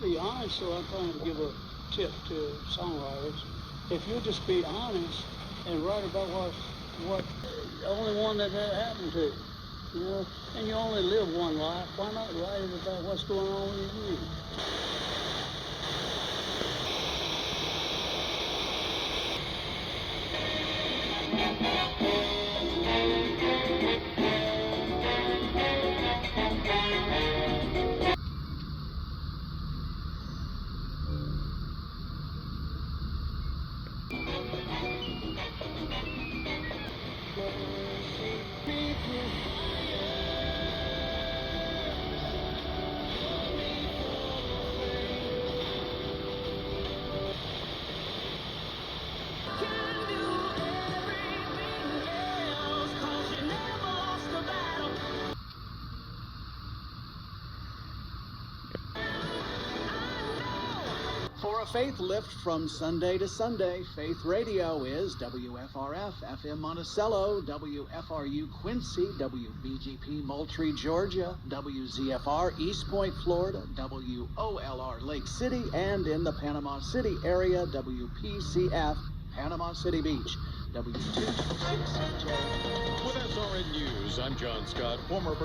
Be honest, so I'm trying to give a tip to songwriters. If you'll just be honest and write about what the only one that happened to, you know, and you only live one life, why not write it about what's going on with you? For a faith lift from Sunday to Sunday, Faith Radio is WFRF, FM Monticello, WFRU Quincy, WBGP Moultrie, Georgia, WZFR East Point, Florida, WOLR Lake City, and in the Panama City area, WPCF Panama City Beach. W266. With SRN News, I'm John Scott, former...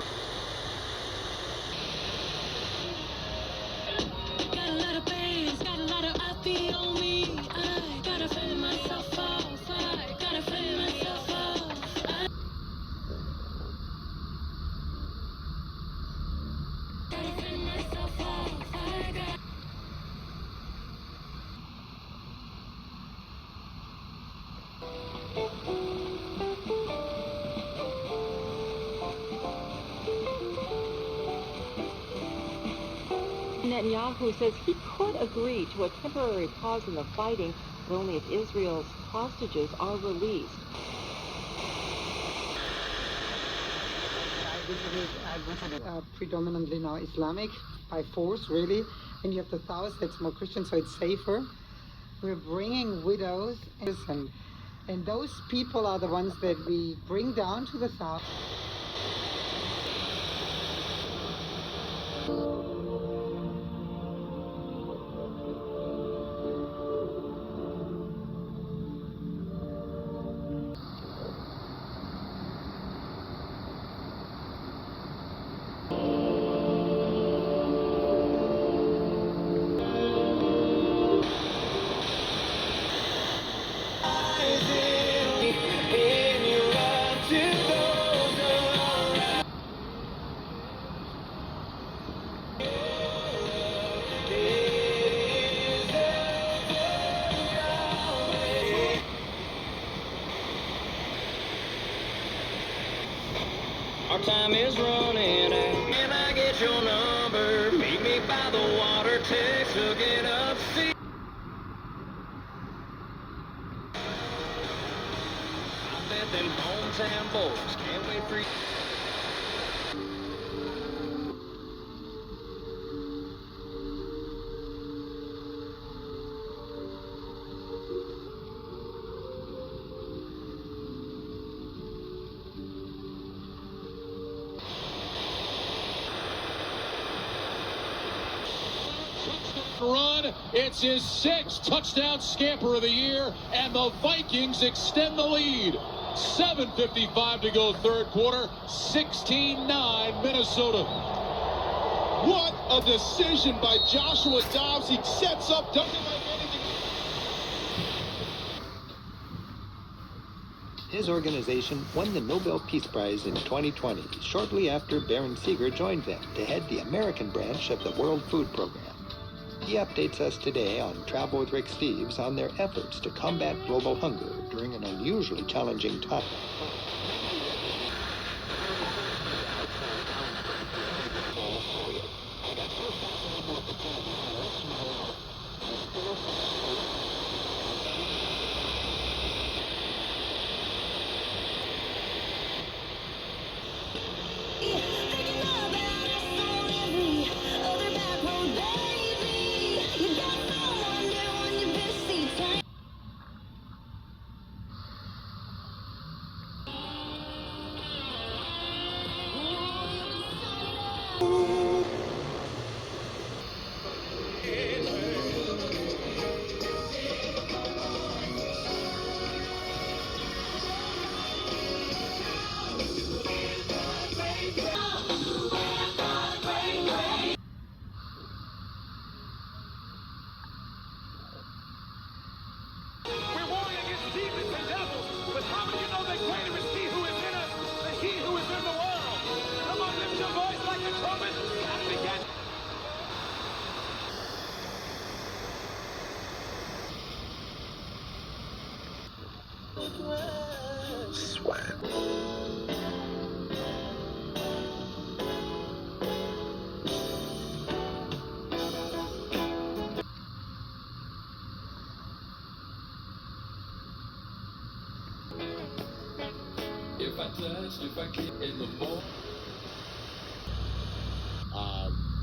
Got a lot of bass, got a lot of upbeat on me. I gotta fill myself off. I gotta fill myself off. Gotta fill myself off. I got. Netanyahu says he could agree to a temporary pause in the fighting, but only if Israel's hostages are released. I visited predominantly now Islamic by force, really. And you have the south that's more Christian, so it's safer. We're bringing widows, and those people are the ones that we bring down to the south. Our time is running out. Can I get your number? Meet me by the water, text, hook it up, see. I bet them hometown boys can't wait for you. Run. It's his 6th touchdown scamper of the year, and the Vikings extend the lead. 7:55 to go third quarter, 16-9 Minnesota. What a decision by Joshua Dobbs. He sets up, doesn't like anything. His organization won the Nobel Peace Prize in 2020, shortly after Baron Seeger joined them to head the American branch of the World Food Program. He updates us today on Travel with Rick Steves on their efforts to combat global hunger during an unusually challenging time.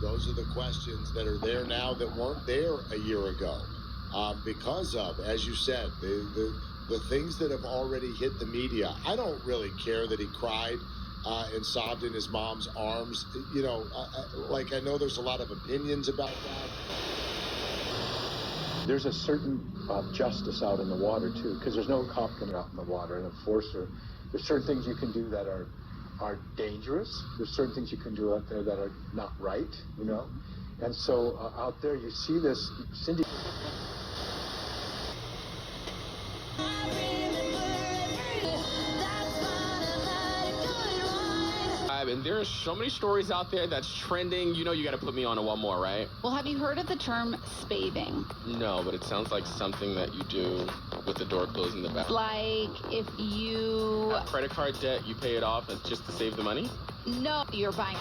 Those are the questions that are there now that weren't there a year ago, because of, as you said, the things that have already hit the media. I don't really care that he cried and sobbed in his mom's arms. You know, I know there's a lot of opinions about that. There's a certain justice out in the water too, because there's no cop coming out in the water, an enforcer. There's certain things you can do that are dangerous. There's certain things you can do out there that are not right, you know. And so out there you see this, Cindy. And there are so many stories out there that's trending. You know, you got to put me on to one more, right? Well, have you heard of the term spading? No, but it sounds like something that you do with the door closed in the back. Like if you... Credit card debt, you pay it off just to save the money? No, you're buying...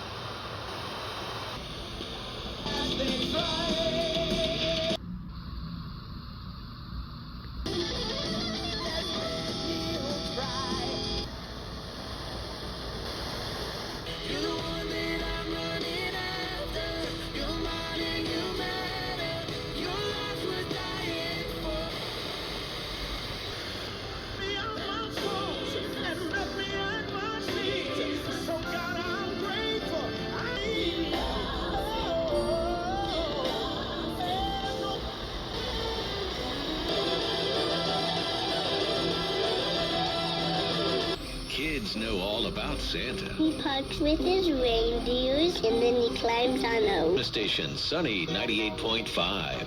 Kids know all about Santa. He parks with his reindeers and then he climbs on them. The station, Sunny 98.5.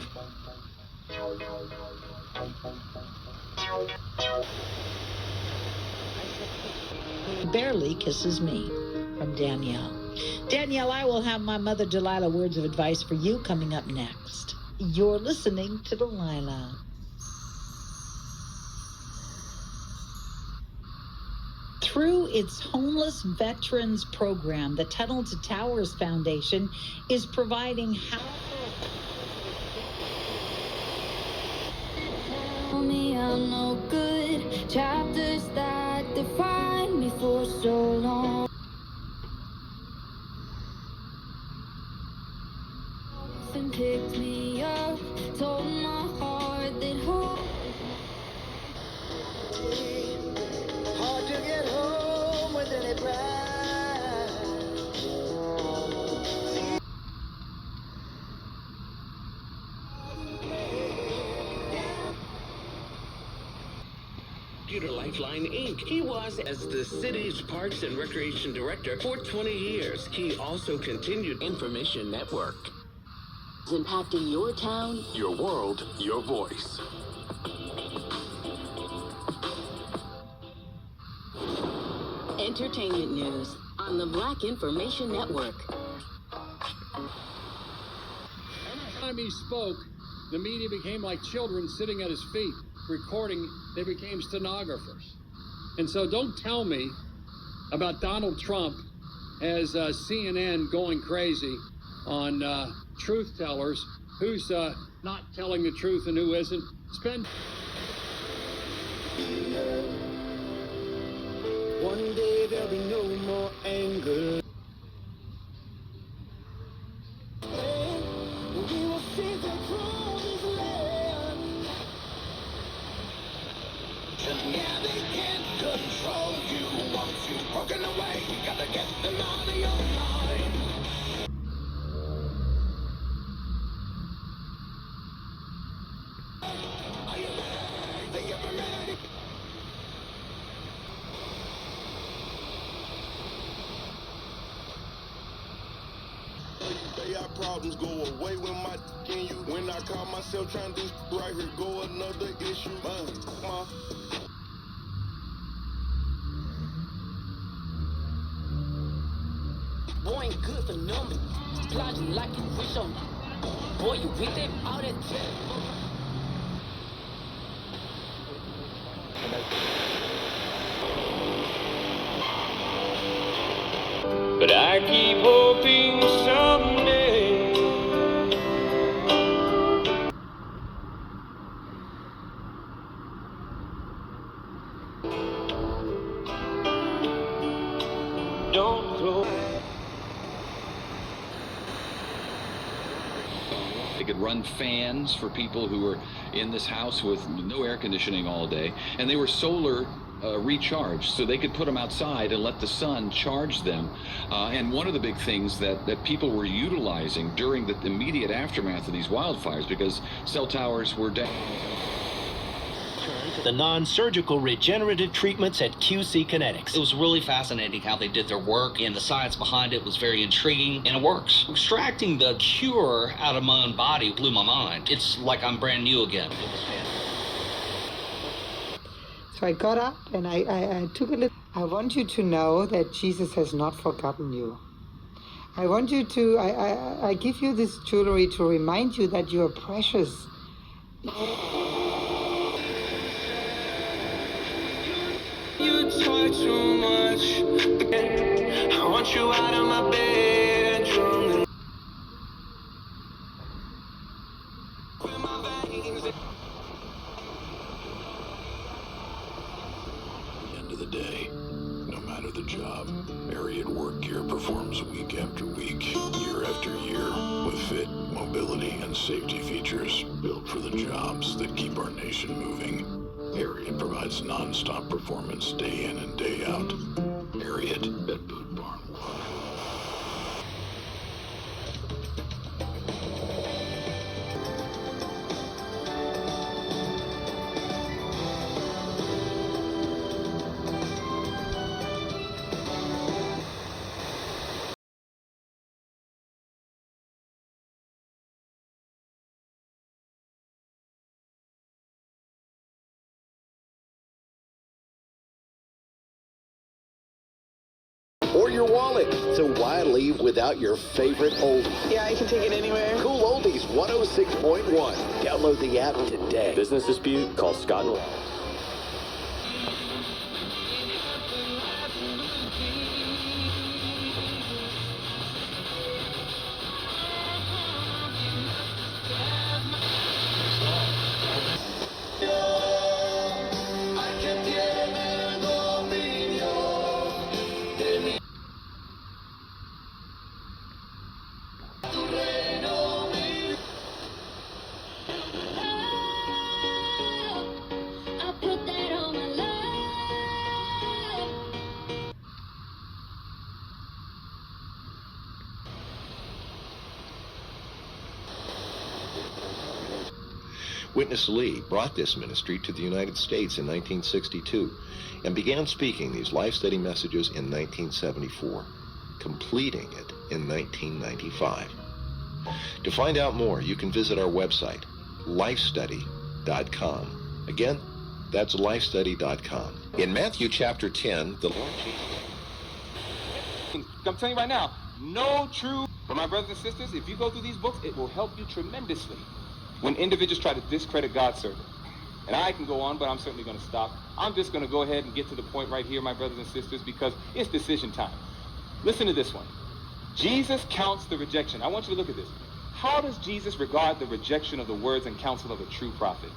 Barely Kisses Me, from Danielle. Danielle, I will have my mother Delilah words of advice for you coming up next. You're listening to Delilah. Through its Homeless Veterans Program, the Tunnel to Towers Foundation is providing Tell me I'm no good. Chapters that define me for so long. And picked me up, told my heart that hope. Hard to get home with any pride. Computer Lifeline Inc. He was as the city's Parks and Recreation Director for 20 years. He also continued Information Network. Impacting your town, Your world, your voice. entertainment news on the Black Information Network. Every time he spoke, the media became like children sitting at his feet, recording. They became stenographers. And so don't tell me about Donald Trump as CNN going crazy on truth tellers, who's not telling the truth and who isn't. One day there'll be no more anger. We will see the promised land. Yeah, they can't control you. Once you've broken away, you gotta get them out of your mind. Are you ready? Think you're ready? Say our problems go away when my in you. When I call myself trying to do right, here go another issue. My Boy ain't good for numbers. Plotting like you wish on. Boy, you with it? All that but I keep hoping someday. don't close. They could run fans for people who were in this house with no air conditioning all day, and they were solar recharged, so they could put them outside and let the sun charge them. And one of the big things that people were utilizing during the immediate aftermath of these wildfires, because cell towers were down. The non-surgical regenerative treatments at QC Kinetics. It was really fascinating how they did their work, and the science behind it was very intriguing, and it works. Extracting the cure out of my own body blew my mind. It's like I'm brand new again. So I got up and I took a little. I want you to know that Jesus has not forgotten you. I want you to, I give you this jewelry to remind you that you are precious. You talk too much. I want you out of my bedroom. End of the day, no matter the job, Marriott Work Gear performs week after week, year after year, with fit, mobility, and safety features built for the jobs that keep our nation moving. Marriott provides non-stop performance day in and day out. Marriott at Boot Barn. Or your wallet. So why leave without your favorite oldies? Yeah, I can take it anywhere. Cool Oldies 106.1. Download the app today. Business dispute? Call Scott and Witness Lee brought this ministry to the United States in 1962 and began speaking these life-study messages in 1974, completing it in 1995. To find out more, you can visit our website, lifestudy.com. Again, that's lifestudy.com. In Matthew chapter 10, the Lord Jesus... I'm telling you right now, no true... But my brothers and sisters, if you go through these books, it will help you tremendously when individuals try to discredit God's servant. And I can go on, but I'm certainly going to stop. I'm just going to go ahead and get to the point right here, my brothers and sisters, because it's decision time. Listen to this one. Jesus counts the rejection. I want you to look at this. How does Jesus regard the rejection of the words and counsel of a true prophet?